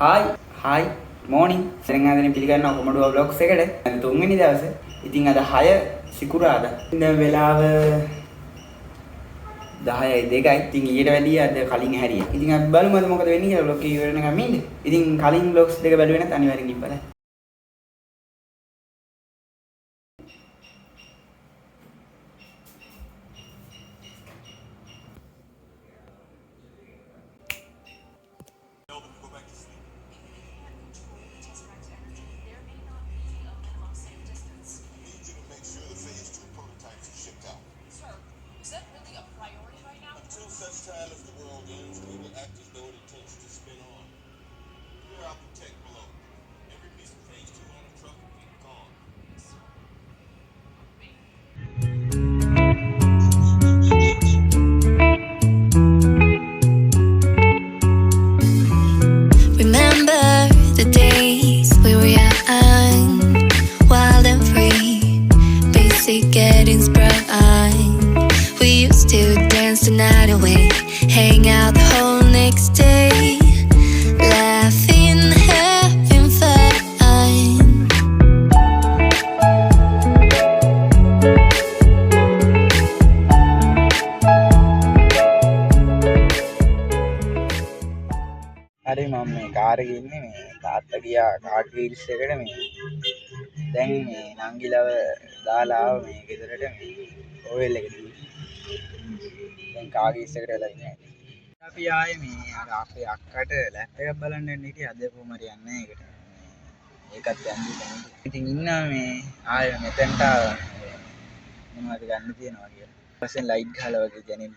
Hi morning. සෙනඟාදෙන පිළිගන්නවා කොමඩුව vlogs එකට. අද තුන්වෙනි දවසේ. ඉතින් අද 6 සිකුරාදා. දැන් වෙලාව 10:02යි. ඉතින් ඊට වැඩිය අද කලින් හැරියා. ඉතින් අපි බලමු අද මොකද වෙන්නේ කියලා vlog එක ඉවර වෙනකම් ඉන්න. ඉතින් කලින් vlogs දෙක බැලුවේ නැත්නම් අනිවාර්යෙන් ගිහින් බලන්න. Getting sprung. We used to dance the night away, hang out the whole next day, laughing, having fun. හරි මම මේ කාර් එකේ ඉන්නේ මේ තාත්තා ගියා කාට් වීල්ස් එකට මේ දැන් මේ නංගිලව දාලා ආව මේ ගෙදරට මේ ඕවෙල් එකට දැන් කාර් වීල්ස් එකට වෙලා ඉන්නේ අපි ආයේ මේ අර අපේ අක්කට ලැප් එකක් බලන්න යන්න හිටියේ අද කොහොම හරි යන්නේ ඒකට ඒකත් යන්නේ දැන් ඉතින් ඉන්නවා මේ ආයේ මෙතෙන්ට මොනවද ගන්න තියෙනවා කියලා ඊපස්සේ ලයිට් ගහලා වගේ ජනෙල්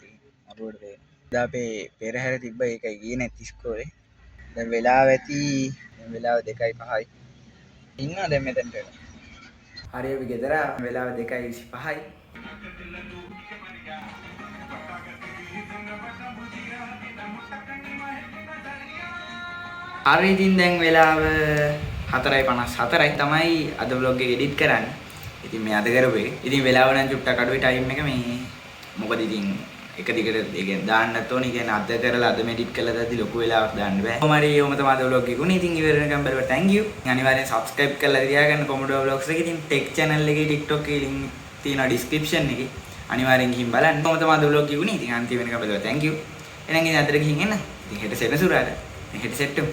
අරුවට දෙන්න දැන් අපේ පෙරහැර තිබ්බ ඒකයි ගියේ නැති ඉස්කෝලේ දැන් වෙලාව ඇති වෙලාව 2:05යි ඉන්නවා දැන් මෙතනට හරි අපි ගෙදර වෙලාව 2:25යි හරි ඉතින් දැන් වෙලාව 4:54යි තමයි අද vlog එක edit කරන්නේ ඉතින් මේ අද කරපු එක ඉතින් වෙලාව නම් චුට්ටක් අඩුයි ටයිම් එක මේ මොකද ඉතින් එක දිගට ඒ කියන්නේ දාන්නත් ඕනේ. කියන්නේ අද කරලා අද මෙඩිට් කරලා දැද්දි ලොකු වෙලාවක් දාන්න බෑ. කොහොම හරි ඔහොම තමයි අද vlog එක උනේ. ඉතින් ඉවර වෙනකම් බලුවා thank you. අනිවාර්යෙන් subscribe කරලා තියාගන්න කොමඩෝ vlogs එකේ. ඉතින් tech channel එකේ TikTok එකේ link තියෙනවා description එකේ. අනිවාර්යෙන් ගිහින් බලන්න. කොහොම තමයි අද vlog එක උනේ. ඉතින් අන්තිම වෙනකම් බලුවා thank you. එහෙනම් ඉතින් අදට ගිහින් එන්න. ඉතින් හෙට සෙනසුරාදා. හෙට සෙට් වෙමු.